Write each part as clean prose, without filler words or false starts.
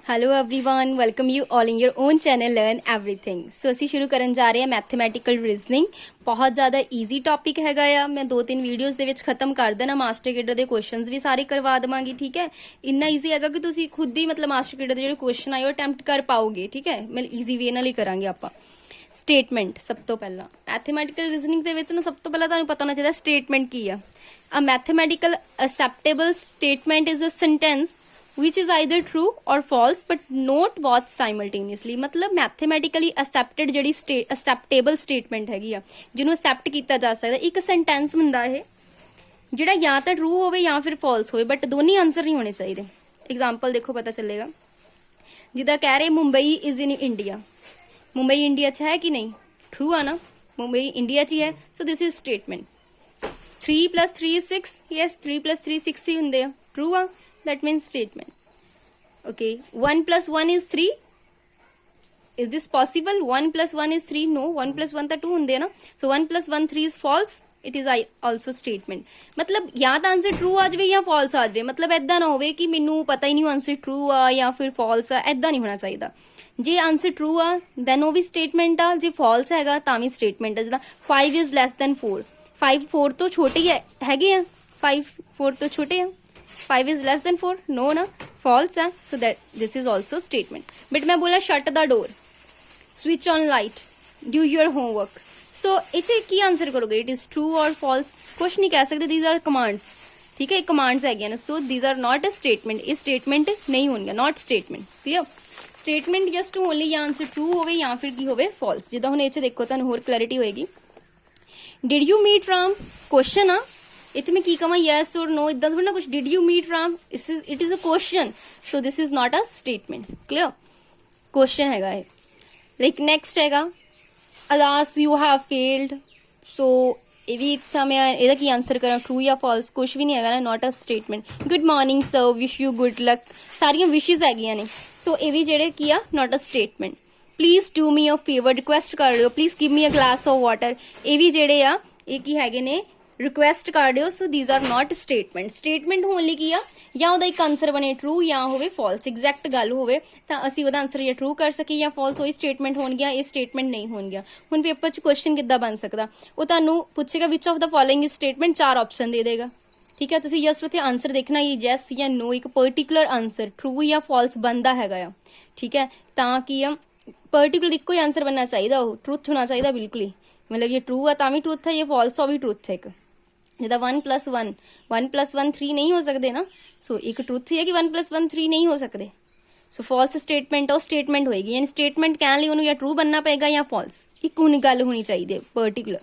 Hello everyone welcome you all in your own channel learn everything. So ਅਸੀਂ ਸ਼ੁਰੂ ਕਰਨ ਜਾ ਰਹੇ ਹਾਂ ਮੈਥਮੈਟੀਕਲ ਰੀਜ਼ਨਿੰਗ। ਬਹੁਤ ਜ਼ਿਆਦਾ ਈਜ਼ੀ ਟੌਪਿਕ ਹੈਗਾ ਆ। ਮੈਂ 2-3 ਵੀਡੀਓਜ਼ ਦੇ ਵਿੱਚ ਖਤਮ ਕਰ ਦੇਣਾ। ਮਾਸਟਰ ਕੀਡਰ ਦੇ ਕੁਐਸਚਨਸ ਵੀ ਸਾਰੇ ਕਰਵਾ ਦੇਵਾਂਗੀ। ਠੀਕ ਹੈ, ਇੰਨਾ ਈਜ਼ੀ ਹੈਗਾ ਕਿ ਤੁਸੀਂ ਖੁਦ ਹੀ ਮਤਲਬ ਮਾਸਟਰ ਕੀਡਰ ਦੇ ਜਿਹੜੇ ਕੁਐਸਚਨ ਆਏ ਉਹ ਅਟੈਂਪਟ ਕਰ ਪਾਓਗੇ। ਠੀਕ ਹੈ, ਮੈਂ ਈਜ਼ੀ ਵੇ ਨਾਲ ਹੀ ਕਰਾਂਗੇ ਆਪਾਂ। ਸਟੇਟਮੈਂਟ ਸਭ ਤੋਂ ਪਹਿਲਾਂ ਮੈਥਮੈਟੀਕਲ ਰੀਜ਼ਨਿੰਗ ਦੇ ਵਿੱਚ ਨਾ ਸਭ ਤੋਂ ਪਹਿਲਾਂ ਤੁਹਾਨੂੰ ਪਤਾ ਹੋਣਾ ਚਾਹੀਦਾ ਸਟੇਟਮੈਂਟ ਕੀ ਆ। A mathematical acceptable statement is a sentence which is either true or false but not both simultaneously। मतलब मैथमेटिकली accepted ਜਿਹੜੀ acceptable statement ਹੈਗੀ ਆ ਜਿਹਨੂੰ accept ਕੀਤਾ ਜਾ ਸਕਦਾ। ਇੱਕ sentence ਹੁੰਦਾ ਇਹ ਜਿਹੜਾ ਜਾਂ ਤਾਂ true ਹੋਵੇ ਜਾਂ ਫਿਰ false ਹੋਵੇ ਬਟ ਦੋਨੇ ਆਨਸਰ ਨਹੀਂ ਹੋਣੇ ਚਾਹੀਦੇ। ਐਗਜ਼ਾਮਪਲ ਦੇਖੋ ਪਤਾ ਚੱਲੇਗਾ। ਜਿੱਦਾਂ ਕਹਿ ਰਹੇ Mumbai is in India. Mumbai India 'ਚ ਹੈ ਕਿ ਨਹੀਂ? ਟਰੂ ਆ ਨਾ, ਮੁੰਬਈ ਇੰਡੀਆ 'ਚ ਹੀ ਹੈ। So this is statement. 3 + 3 is 6। Yes 3 + 3 6 ਹੀ ਹੁੰਦੇ ਆ। ਟਰੂ ਆ, that means statement. Okay, 1 + 1 is 3। is this possible? 1 + 1 is 3? No, 1 + 1 ਤਾਂ 2 ਹੁੰਦੇ ਆ ਨਾ। so 1 + 1 3 is false। it is also statement। मतलब ਜਾਂ ਤਾਂ ਆਨਸਰ ਟਰੂ ਆ ਜਾਵੇ ਜਾਂ ਫਾਲਸ ਆ ਜਾਵੇ। ਮਤਲਬ ਐਦਾਂ ਨਾ ਹੋਵੇ ਕਿ ਮੈਨੂੰ ਪਤਾ ਹੀ ਨਹੀਂ ਆਨਸਰ ਟਰੂ ਆ ਜਾਂ ਫਿਰ ਫਾਲਸ ਆ, ਐਦਾਂ ਨਹੀਂ ਹੋਣਾ ਚਾਹੀਦਾ। ਜੇ ਆਨਸਰ ਟਰੂ ਆ ਦੈਨ ਉਹ ਵੀ ਸਟੇਟਮੈਂਟ ਆ, ਜੇ ਫਾਲਸ ਹੈਗਾ ਤਾਂ ਵੀ ਸਟੇਟਮੈਂਟ ਆ। ਜਿੱਦਾਂ 5 is less than 4। 5 4 ਤੋਂ ਛੋਟੇ ਹੀ ਹੈਗੇ ਆ। 5 4 ਤੋਂ ਛੋਟੇ ਆ। 5 is less than 4? No na, false है। so that this is also statement। but मैं बोला shut the door, switch on light, do your homework। so इथे की आंसर करोगे? it is true or false? कुछ नहीं कह सकते। these are commands। ठीक है, commands है गया ना। so these are not a statement। ये statement नहीं होंगे, not statement। clear? statement just only या आंसर true होवे या फिर की होवे false। जिदा हुण इथे देखो तानू होर clarity होएगी। did you meet from? question आ इतने में की कमा yes or no इदा थोड़ा ना कुछ। did you meet from it is a question, so this is not a statement। clear? question हैगा है। like next हैगा alas you have failed। so ये भी था मैं ਇਹਦਾ ਕੀ ਆਨਸਰ ਕਰਾਂ, true ਜਾਂ false? ਕੁਝ ਵੀ ਨਹੀਂ ਹੈਗਾ ਨਾ, not a statement। good morning sir, wish you good luck ਸਾਰੀਆਂ ਵਿਸ਼ੇਸ ਹੈਗੀਆਂ ਨੇ। so ਇਹ ਵੀ ਜਿਹੜੇ ਕੀ ਆ not a statement। please do me a favor request ਕਰ ਲਿਓ, please give me a glass of water ਇਹ ਵੀ ਜਿਹੜੇ ਆ ਇਹ ਕੀ ਹੈਗੇ ਨੇ ਰਿਕੁਐਸਟ ਕਰ ਦਿਓ। So these are not statement. Statement ਹੋਣ ਲਈ ਕੀ ਆ ਜਾਂ ਉਹਦਾ ਇੱਕ ਆਨਸਰ ਬਣੇ ਟਰੂ ਜਾਂ ਹੋਵੇ ਫਾਲਸ। ਐਗਜ਼ੈਕਟ ਗੱਲ ਹੋਵੇ ਤਾਂ ਅਸੀਂ ਉਹਦਾ ਆਨਸਰ ਜਾਂ ਟਰੂ ਕਰ ਸਕੀਏ ਜਾਂ ਫਾਲਸ ਹੋਈ ਸਟੇਟਮੈਂਟ ਹੋਣਗੀਆਂ। ਇਹ ਸਟੇਟਮੈਂਟ ਨਹੀਂ ਹੋਣਗੀਆਂ। ਹੁਣ ਪੇਪਰ 'ਚ ਕੁਐਸਚਨ ਕਿੱਦਾਂ ਬਣ ਸਕਦਾ? ਉਹ ਤੁਹਾਨੂੰ ਪੁੱਛੇਗਾ which of the following is statement, 4 option ਦੇ ਦੇਗਾ। ਠੀਕ ਹੈ, ਤੁਸੀਂ ਜਸਟ ਉੱਥੇ ਆਨਸਰ ਦੇਖਣਾ ਇਹ ਯੈਸ ਜਾਂ ਨੋ, ਇੱਕ ਪਰਟੀਕੂਲਰ ਆਨਸਰ ਟਰੂ ਜਾਂ ਫਾਲਸ ਬਣਦਾ ਹੈਗਾ ਆ। ਠੀਕ ਹੈ, ਤਾਂ ਕੀ ਆ ਪਰਟੀਕੂਲਰ ਇੱਕੋ ਹੀ ਆਨਸਰ ਬਣਨਾ ਚਾਹੀਦਾ। ਉਹ ਟਰੂਥ ਹੋਣਾ ਚਾਹੀਦਾ ਬਿਲਕੁਲ ਹੀ। ਮਤਲਬ ਇਹ ਟਰੂ ਆ ਤਾਂ ਵੀ ਟਰੂਥ ਹੈ, ਇਹ ਫਾਲਸ ਆ ਵੀ ਟਰੂਥ ਹੈ। ਇੱਕ ਜਿੱਦਾਂ 1 + 1 1 + 1 3 ਨਹੀਂ ਹੋ ਸਕਦੇ ਨਾ। ਸੋ ਇੱਕ ਟਰੂਥ ਹੀ ਹੈ ਕਿ 1 + 1 3 ਨਹੀਂ ਹੋ ਸਕਦੇ। ਸੋ ਫਾਲਸ ਸਟੇਟਮੈਂਟ ਉਹ ਸਟੇਟਮੈਂਟ ਹੋਏਗੀ। ਯਾਨੀ ਸਟੇਟਮੈਂਟ ਕਹਿਣ ਲਈ ਉਹਨੂੰ ਜਾਂ ਟਰੂ ਬਣਨਾ ਪਏਗਾ ਜਾਂ ਫਾਲਸ। ਇੱਕ ਹੁਣ ਗੱਲ ਹੋਣੀ ਚਾਹੀਦੀ ਹੈ ਪਰਟੀਕੂਲਰ।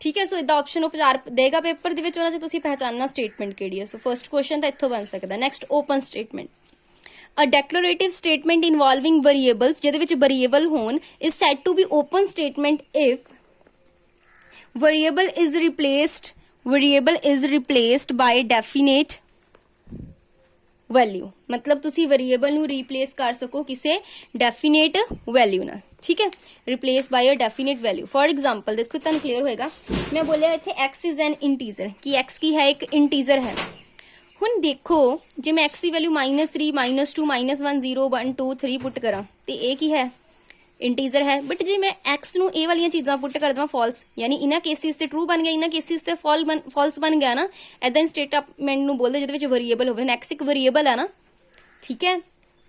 ਠੀਕ ਹੈ, ਸੋ ਇਦਾਂ ਆਪਸ਼ਨ ਉਹ 4 ਦੇਗਾ ਪੇਪਰ ਦੇ ਵਿੱਚ, ਉਹਨਾਂ 'ਚ ਤੁਸੀਂ ਪਹਿਚਾਨਣਾ ਸਟੇਟਮੈਂਟ ਕਿਹੜੀ ਹੈ। ਸੋ ਫਰਸਟ ਕੁਐਸਚਨ ਤਾਂ ਇੱਥੋਂ ਬਣ ਸਕਦਾ। Next open statement. A declarative statement involving variables ਜਿਹਦੇ ਵਿੱਚ variable ਹੋਣ is said to be open statement if variable is replaced by definite value। मतलब तुसी variable ਨੂੰ replace ਕਰ ਸਕੋ ਕਿਸੇ definite value ਨਾਲ। ठीक है, replace by a definite value। for example देखो ਤੁਹਾਨੂੰ clear होएगा। मैं बोलिया ਇੱਥੇ x is an integer कि x की है एक integer है। ਹੁਣ ਦੇਖੋ ਜੇ ਮੈਂ x ਦੀ ਵੈਲਿਊ -3 -2 -1 0 1 2 3 ਪੁੱਟ ਕਰਾਂ ਤੇ ਇਹ ਕੀ ਹੈ? ਇੰਟੀਜ਼ਰ ਹੈ। ਬਟ ਜੇ ਮੈਂ x ਨੂੰ ਇਹ ਵਾਲੀਆਂ ਚੀਜ਼ਾਂ ਪੁੱਟ ਕਰ ਦਵਾਂ ਫਾਲਸ, ਯਾਨੀ ਇਹਨਾਂ ਕੇਸਿਸ ਤੇ ਟਰੂ ਬਣ ਗਿਆ, ਇਹਨਾਂ ਕੇਸਿਸ ਤੇ ਫਾਲਸ ਬਣ ਗਿਆ ਨਾ। ਐਦਾਂ ਸਟੇਟਮੈਂਟ ਨੂੰ ਬੋਲਦੇ ਜਿਹਦੇ ਵਿੱਚ ਵੇਰੀਏਬਲ ਹੋਵੇ। x ਇੱਕ ਵੇਰੀਏਬਲ ਹੈ ਨਾ। ਠੀਕ ਹੈ,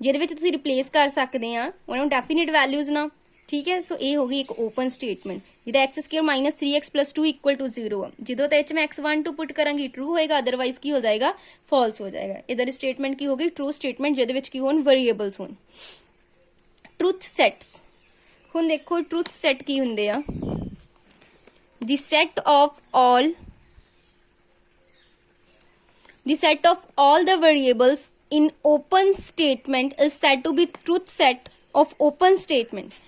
ਜਿਹਦੇ ਵਿੱਚ ਤੁਸੀਂ ਰਿਪਲੇਸ ਕਰ ਸਕਦੇ ਆ ਉਹਨਾਂ ਨੂੰ ਡੈਫੀਨਿਟ ਵੈਲਿਊਜ਼ ਨਾਲ। ਠੀਕ ਹੈ, ਸੋ ਇਹ ਹੋ ਗਈ ਇੱਕ ਓਪਨ ਸਟੇਟਮੈਂਟ। ਜਿਹਦਾ x² -3x + 2 = 0 ਆ। ਜਦੋਂ ਤਾਂ ਇਹ 'ਚ ਮੈਂ x1 2 ਪੁੱਟ ਕਰਾਂਗੀ ਟਰੂ ਹੋਏਗਾ, ਅਦਰਵਾਈਜ਼ ਕੀ ਹੋ ਜਾਏਗਾ? ਫਾਲਸ ਹੋ ਜਾਏਗਾ। ਇਧਰ ਸਟੇਟਮੈਂਟ ਕੀ ਹੋ ਗਈ? ਟਰੂ ਸਟੇਟਮੈਂਟ ਜਿਹਦੇ ਵਿੱਚ ਕੀ ਹੋਣ? ਵੇਰੀਏਬਲਸ ਹੋਣ। Truth sets. ਹੁਣ ਦੇਖੋ ਟਰੂਥ ਸੈਟ ਕੀ ਹੁੰਦੇ ਆ। the set of all the variables in open statement is said to be truth set of open statement।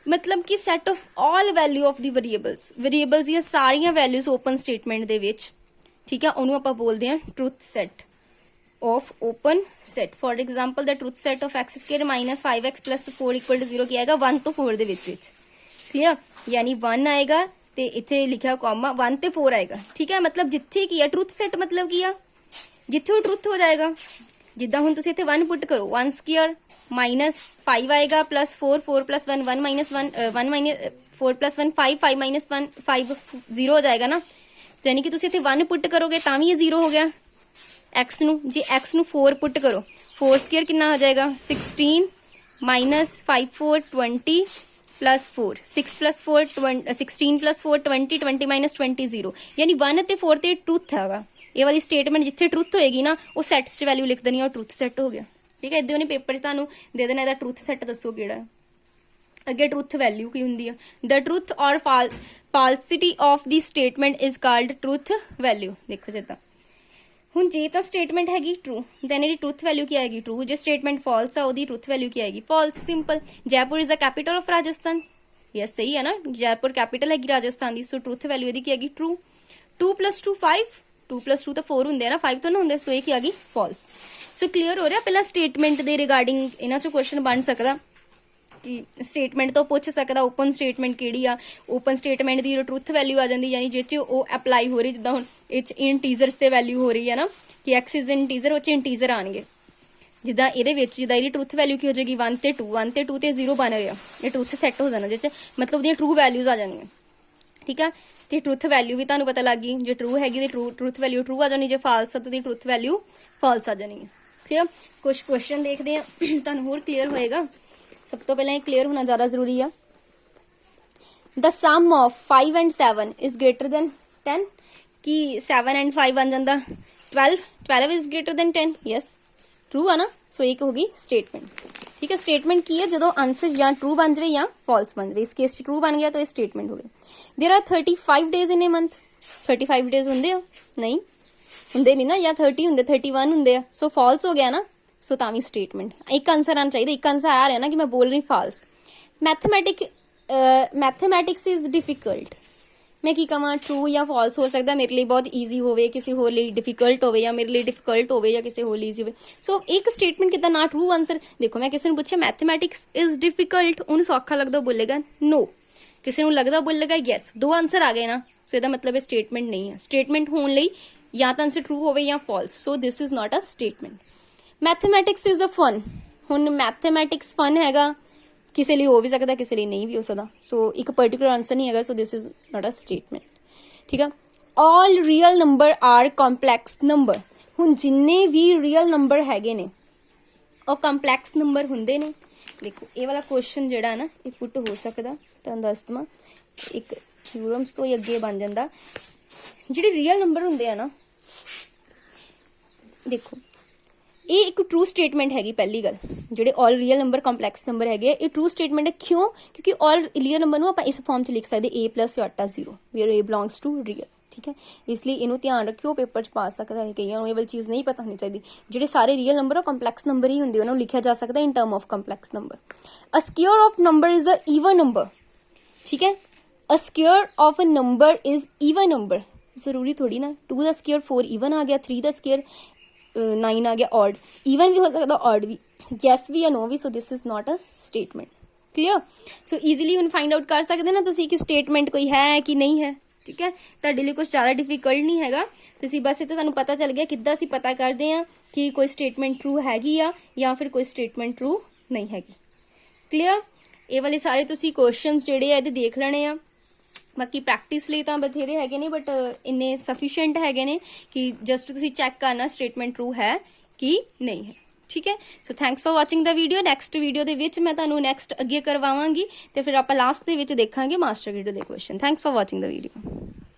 मतलब कि set of all value of the variables ਦੀਆਂ ਸਾਰੀਆਂ values open statement ਦੇ ਵਿੱਚ। ਠੀਕ ਹੈ, ਉਹਨੂੰ ਆਪਾਂ ਬੋਲਦੇ ਹਾਂ truth set of open set। for example the truth set of x² - 5x + 4 = 0 ਕੀ ਆਏਗਾ? 1 ਤੋਂ 4 ਦੇ ਵਿੱਚ। ਕਲੀਅਰ? यानी 1 ਆਏਗਾ ਤੇ ਇੱਥੇ ਲਿਖਿਆ ਕੌਮਾ 1 ਤੇ 4 ਆਏਗਾ। ਠੀਕ ਹੈ, मतलब ਜਿੱਥੇ ਕੀ ਆ ਟਰੂਥ ਸੈਟ मतलब ਕੀ ਆ? ਜਿੱਥੇ ਉਹ ਟਰੂਥ ਹੋ ਜਾਏਗਾ। ਜਿੱਦਾਂ ਹੁਣ ਤੁਸੀਂ ਇੱਥੇ 1 ਪੁੱਟ ਕਰੋ 1 ਸਕੁਅਰ ਮਾਈਨਸ 5 ਆਏਗਾ plus 4 4 plus 1 1 minus 1 1 minus 4 plus 1 5 5 minus 1 5 0 ਹੋ ਜਾਏਗਾ ਨਾ, ਯਾਨੀ ਕਿ ਤੁਸੀਂ ਇੱਥੇ 1 ਪੁੱਟ ਕਰੋਗੇ ਤਾਂ ਵੀ ਇਹ 0 ਹੋ ਗਿਆ। x ਨੂੰ ਜੇ x ਨੂੰ 4 ਪੁੱਟ ਕਰੋ 4 ਸਕੁਅਰ ਕਿੰਨਾ ਹੋ ਜਾਏਗਾ 16 minus 5 4 20 plus 4 6 plus 4 16 plus 4 20 20 minus 20 0 यानी 1 ਤੇ 4 ਤੇ ਟਰੂਥ ਹੈਗਾ। ਇਹ ਵਾਲੀ ਸਟੇਟਮੈਂਟ ਜਿੱਥੇ ਟਰੂਥ ਹੋਏਗੀ ਨਾ ਉਹ ਸੈਟਸ 'ਚ ਵੈਲਿਊ ਲਿਖ ਦੇਣੀ, ਉਹ ਟਰੂਥ ਸੈਟ ਹੋ ਗਿਆ। ਠੀਕ ਹੈ, ਇਦਾਂ ਉਹਨੇ ਪੇਪਰ 'ਚ ਤੁਹਾਨੂੰ ਦੇ ਦੇਣਾ ਇਹਦਾ ਟਰੂਥ ਸੈਟ ਦੱਸੋ ਕਿਹੜਾ ਹੈ। ਅੱਗੇ ਟਰੂਥ ਵੈਲਿਊ ਕੀ ਹੁੰਦੀ ਆ, the truth or falsity of the statement is called truth value. ਦੇਖੋ ਜਿੱਦਾਂ ਹੁਣ ਜੇ ਤਾਂ ਸਟੇਟਮੈਂਟ ਹੈਗੀ ਟਰੂ ਦੈਨ ਇਹਦੀ ਟਰੂਥ ਵੈਲਿਊ ਕੀ ਆਏਗੀ ਟਰੂ, ਜੇ ਸਟੇਟਮੈਂਟ ਫਾਲਸ ਆ ਉਹਦੀ ਟਰੂਥ ਵੈਲਿਊ ਕੀ ਆਏਗੀ false. Simple. Jaipur is the capital of Rajasthan, yes ਸਹੀ ਹੈ ਨਾ, ਜੈਪੁਰ ਕੈਪੀਟਲ ਹੈਗੀ ਰਾਜਸਥਾਨ ਦੀ, ਸੋ ਟਰੂਥ ਵੈਲਿਊ ਇਹਦੀ ਕੀ ਹੈਗੀ ਟਰੂ। 2 + 2 5 2 + 2 ਤਾਂ 4 ਹੁੰਦੇ ਆ ਨਾ, 5 ਤਾਂ ਨਾ ਹੁੰਦੇ, ਸੋ ਇਹ ਕੀ ਆ ਗਈ ਫਾਲਸ। ਸੋ ਕਲੀਅਰ ਹੋ ਰਿਹਾ। ਪਹਿਲਾਂ ਸਟੇਟਮੈਂਟ ਦੇ ਰਿਗਾਰਡਿੰਗ ਇਹਨਾਂ ਚੋਂ ਕੁਐਸਚਨ ਬਣ ਸਕਦਾ ਕਿ ਸਟੇਟਮੈਂਟ ਤੋਂ ਪੁੱਛ ਸਕਦਾ ਓਪਨ ਸਟੇਟਮੈਂਟ ਕਿਹੜੀ ਆ, ਓਪਨ ਸਟੇਟਮੈਂਟ ਦੀ ਟਰੂਥ ਵੈਲਿਊ ਆ ਜਾਂਦੀ, ਯਾਨੀ ਜਿਹ 'ਚ ਉਹ ਅਪਲਾਈ ਹੋ ਰਹੀ, ਜਿੱਦਾਂ ਹੁਣ ਇਹ 'ਚ ਇੰਟੀਜ਼ਰਸ ਤੇ ਵੈਲਿਊ ਹੋ ਰਹੀ ਹੈ ਨਾ ਕਿ x ਇਜ਼ ਇੰਟੀਜ਼ਰ, ਉਹ 'ਚ ਇੰਟੀਜ਼ਰ ਆਣਗੇ। ਜਿੱਦਾਂ ਇਹਦੇ ਵਿੱਚ ਜਿੱਦਾਂ ਇਹਦੀ ਟਰੂਥ ਵੈਲਿਊ ਕੀ ਹੋ ਜਾਏਗੀ 1 ਤੇ 2 1 ਤੇ 2 ਤੇ 0 ਬਣ ਰਿਹਾ, ਇਹ ਟਰੂਥ ਸੈੱਟ ਹੋ ਜਾਣਾ, ਜਿਹ 'ਚ ਮਤਲਬ ਉਹਦੀਆਂ ਟਰੂ ਵੈਲਿਊਜ਼ ਆ ਜਾਣਗੀਆਂ। ਠੀਕ ਆ, ਤੇ ਟਰੂਥ ਵੈਲਿਊ ਵੀ ਤੁਹਾਨੂੰ ਪਤਾ ਲੱਗ ਗਈ, ਜੇ ਟਰੂ ਹੈਗੀ ਤੇ ਟਰੂਥ ਵੈਲਿਊ ਟਰੂ ਆ ਜਾਣੀ, ਜੇ ਫਾਲਸ ਤਾਂ ਦੀ ਟਰੂਥ ਵੈਲਿਊ ਫਾਲਸ ਆ ਜਾਣੀ ਹੈ। ਠੀਕ ਆ, ਕੁਝ ਕੁਐਸਚਨ ਦੇਖਦੇ ਆ ਤੁਹਾਨੂੰ ਹੋਰ ਕਲੀਅਰ ਹੋਏਗਾ। ਸਭ ਤੋਂ ਪਹਿਲਾਂ ਇਹ ਕਲੀਅਰ ਹੋਣਾ ਜ਼ਿਆਦਾ ਜ਼ਰੂਰੀ ਆ। The sum of 5 and 7 is greater than 10, ਕਿ 7 and 5 ਬਣ ਜਾਂਦਾ 12 is greater than 10, yes true ਆ ਨਾ, ਸੋ ਇੱਕ ਹੋ ਗਈ ਸਟੇਟਮੈਂਟ। ਠੀਕ ਹੈ, ਸਟੇਟਮੈਂਟ ਕੀ ਹੈ ਜਦੋਂ ਆਂਸਰ ਜਾਂ ਟਰੂ ਬਣ ਜਾਵੇ ਜਾਂ ਫਾਲਸ ਬਣ ਜਾਵੇ। ਇਸ ਕੇਸ 'ਚ ਟਰੂ ਬਣ ਗਿਆ ਤਾਂ ਇਹ ਸਟੇਟਮੈਂਟ ਹੋ ਗਈ। ਦੇਰ ਆਰ 35 ਡੇਜ਼ ਇਨ ਏ ਮੰਥ, 35 ਡੇਜ਼ ਹੁੰਦੇ ਆ ਨਹੀਂ ਹੁੰਦੇ ਨਹੀਂ ਨਾ, ਜਾਂ 30 ਹੁੰਦੇ 31 ਹੁੰਦੇ ਆ, ਸੋ ਫਾਲਸ ਹੋ ਗਿਆ ਨਾ, ਸੋ ਤਾਂ ਵੀ ਸਟੇਟਮੈਂਟ। ਇੱਕ ਆਂਸਰ ਆਣਾ ਚਾਹੀਦਾ, ਇੱਕ ਆਂਸਰ ਆ ਰਿਹਾ ਨਾ ਕਿ ਮੈਂ ਬੋਲ ਰਹੀ ਫਾਲਸ। ਮੈਥਮੈਟਿਕਸ ਇਜ਼ ਡਿਫਿਕਲਟ, ਮੈਂ ਕੀ ਕਹਾਂ ਟਰੂ ਜਾਂ ਫਾਲਸ ਹੋ ਸਕਦਾ, ਮੇਰੇ ਲਈ ਬਹੁਤ ਈਜ਼ੀ ਹੋਵੇ, ਕਿਸੇ ਹੋਰ ਲਈ ਡਿਫਿਕਲਟ ਹੋਵੇ, ਜਾਂ ਮੇਰੇ ਲਈ ਡਿਫਿਕਲਟ ਹੋਵੇ ਜਾਂ ਕਿਸੇ ਹੋਰ ਲਈ ਈਜ਼ੀ ਹੋਵੇ। ਸੋ ਇੱਕ ਸਟੇਟਮੈਂਟ ਕਿੱਦਾਂ ਨਾ ਟਰੂ ਆਂਸਰ। ਦੇਖੋ ਮੈਂ ਕਿਸੇ ਨੂੰ ਪੁੱਛਿਆ ਮੈਥਮੈਟਿਕਸ ਇਜ਼ ਡਿਫਿਕਲਟ, ਉਹਨੂੰ ਸੌਖਾ ਲੱਗਦਾ ਬੋਲੇਗਾ ਨੋ, ਕਿਸੇ ਨੂੰ ਲੱਗਦਾ ਬੋਲੇਗਾ ਯੈਸ, ਦੋ ਆਂਸਰ ਆ ਗਏ ਨਾ, ਸੋ ਇਹਦਾ ਮਤਲਬ ਇਹ ਸਟੇਟਮੈਂਟ ਨਹੀਂ ਹੈ। ਸਟੇਟਮੈਂਟ ਹੋਣ ਲਈ ਜਾਂ ਤਾਂ ਆਂਸਰ ਟਰੂ ਹੋਵੇ ਜਾਂ false, so this is not a statement. Mathematics is a fun, ਹੁਣ ਮੈਥਮੈਟਿਕਸ ਫਨ ਹੈਗਾ, ਕਿਸੇ ਲਈ ਹੋ ਵੀ ਸਕਦਾ ਕਿਸੇ ਲਈ ਨਹੀਂ ਵੀ ਹੋ ਸਕਦਾ, ਸੋ ਇੱਕ ਪਰਟੀਕੁਲਰ ਆਂਸਰ ਨਹੀਂ ਹੈਗਾ, ਸੋ this is not a statement. ਠੀਕ ਆ, all real number are complex number, ਹੁਣ ਜਿੰਨੇ ਵੀ ਰੀਅਲ ਨੰਬਰ ਹੈਗੇ ਨੇ ਉਹ ਕੰਪਲੈਕਸ ਨੰਬਰ ਹੁੰਦੇ ਨੇ। ਦੇਖੋ ਇਹ ਵਾਲਾ ਕੁਐਸਚਨ ਜਿਹੜਾ ਨਾ ਇਹ ਪੁੱਟ ਹੋ ਸਕਦਾ, ਤੁਹਾਨੂੰ ਦੱਸ ਦਵਾਂ, ਇੱਕ ਥਿਊਰਮਸ ਤੋਂ ਹੀ ਅੱਗੇ ਬਣ ਜਾਂਦਾ। ਜਿਹੜੇ ਰੀਅਲ ਨੰਬਰ ਹੁੰਦੇ ਆ ਨਾ, ਦੇਖੋ ਇਹ ਇੱਕ ਟਰੂ ਸਟੇਟਮੈਂਟ ਹੈਗੀ। ਪਹਿਲੀ ਗੱਲ, ਜਿਹੜੇ ਆਲ ਰੀਅਲ ਨੰਬਰ ਕੰਪਲੈਕਸ ਨੰਬਰ ਹੈਗੇ ਇਹ ਟਰੂ ਸਟੇਟਮੈਂਟ ਹੈ। ਕਿਉਂ? ਕਿਉਂਕਿ ਆਲ ਰੀਅਲ ਨੰਬਰ ਨੂੰ ਆਪਾਂ ਇਸ ਫਾਰਮ 'ਚ ਲਿਖ ਸਕਦੇ a + iota 0 where a belongs to real. ਠੀਕ ਹੈ, ਇਸ ਲਈ ਇਹਨੂੰ ਧਿਆਨ ਰੱਖਿਓ, ਪੇਪਰ 'ਚ ਪਾ ਸਕਦਾ ਹੈ, ਕਈਆਂ ਨੂੰ ਇਹ ਵਾਲੀ ਚੀਜ਼ ਨਹੀਂ ਪਤਾ ਹੋਣੀ ਚਾਹੀਦੀ। ਜਿਹੜੇ ਸਾਰੇ ਰੀਅਲ ਨੰਬਰ ਉਹ ਕੰਪਲੈਕਸ ਨੰਬਰ ਹੀ ਹੁੰਦੇ, ਉਹਨਾਂ ਨੂੰ ਲਿਖਿਆ ਜਾ ਸਕਦਾ in term of complex number. A square of number is a even number. ਠੀਕ ਹੈ, a square of a number is even number, ਜ਼ਰੂਰੀ ਥੋੜੀ ਨਾ 2 ਦਾ ਸਕੁਅਰ 4 ਈਵਨ ਆ ਗਿਆ, 3 ਦਾ ਸਕੁਅਰ 9 ਆ ਗਿਆ ऑड, ਈਵਨ ਵੀ ਹੋ ਸਕਦਾ ऑड ਵੀ, ਯੈਸ ਵੀ ਜਾਂ ਨੋ ਵੀ, so this is not a statement. Clear? So easily ਹੁਣ ਫਾਈਂਡ ਆਊਟ ਕਰ ਸਕਦੇ ਨਾ ਤੁਸੀਂ ਕਿ ਸਟੇਟਮੈਂਟ ਕੋਈ ਹੈ ਕਿ ਨਹੀਂ ਹੈ। ਠੀਕ ਹੈ, ਤੁਹਾਡੇ ਲਈ ਕੁਝ ਜ਼ਿਆਦਾ ਡਿਫਿਕਲਟ ਨਹੀਂ ਹੈਗਾ, ਤੁਸੀਂ ਬਸ ਇੱਥੇ ਤੁਹਾਨੂੰ ਪਤਾ ਚੱਲ ਗਿਆ ਕਿੱਦਾਂ ਅਸੀਂ ਪਤਾ ਕਰਦੇ ਹਾਂ ਕਿ ਕੋਈ ਸਟੇਟਮੈਂਟ ਟਰੂ ਹੈਗੀ ਆ ਜਾਂ ਫਿਰ ਕੋਈ ਸਟੇਟਮੈਂਟ ਟਰੂ ਨਹੀਂ ਹੈਗੀ। ਕਲੀਅਰ? ਇਹ ਵਾਲੇ ਸਾਰੇ ਤੁਸੀਂ ਕੁਐਸਚਨਸ ਜਿਹੜੇ ਆ ਇਹਦੇ ਦੇਖ ਲੈਣੇ ਆ। ਬਾਕੀ ਪ੍ਰੈਕਟਿਸ ਲਈ ਤਾਂ ਬਥੇਰੇ ਹੈਗੇ ਨੇ, ਬਟ ਇੰਨੇ ਸਫੀਸ਼ੀਐਂਟ ਹੈਗੇ ਨੇ ਕਿ ਜਸਟ ਤੁਸੀਂ ਚੈੱਕ ਕਰਨਾ ਸਟੇਟਮੈਂਟ ਟਰੂ ਹੈ ਕਿ ਨਹੀਂ ਹੈ। ਠੀਕ ਹੈ, so thanks for watching the video. Next video ਦੇ ਵਿੱਚ ਮੈਂ ਤੁਹਾਨੂੰ ਨੈਕਸਟ ਅੱਗੇ ਕਰਵਾਵਾਂਗੀ ਤੇ ਫਿਰ ਆਪਾਂ ਲਾਸਟ ਦੇ ਵਿੱਚ ਦੇਖਾਂਗੇ ਮਾਸਟਰ ਗ੍ਰੇਡ ਦੇ question. Thanks for watching the video.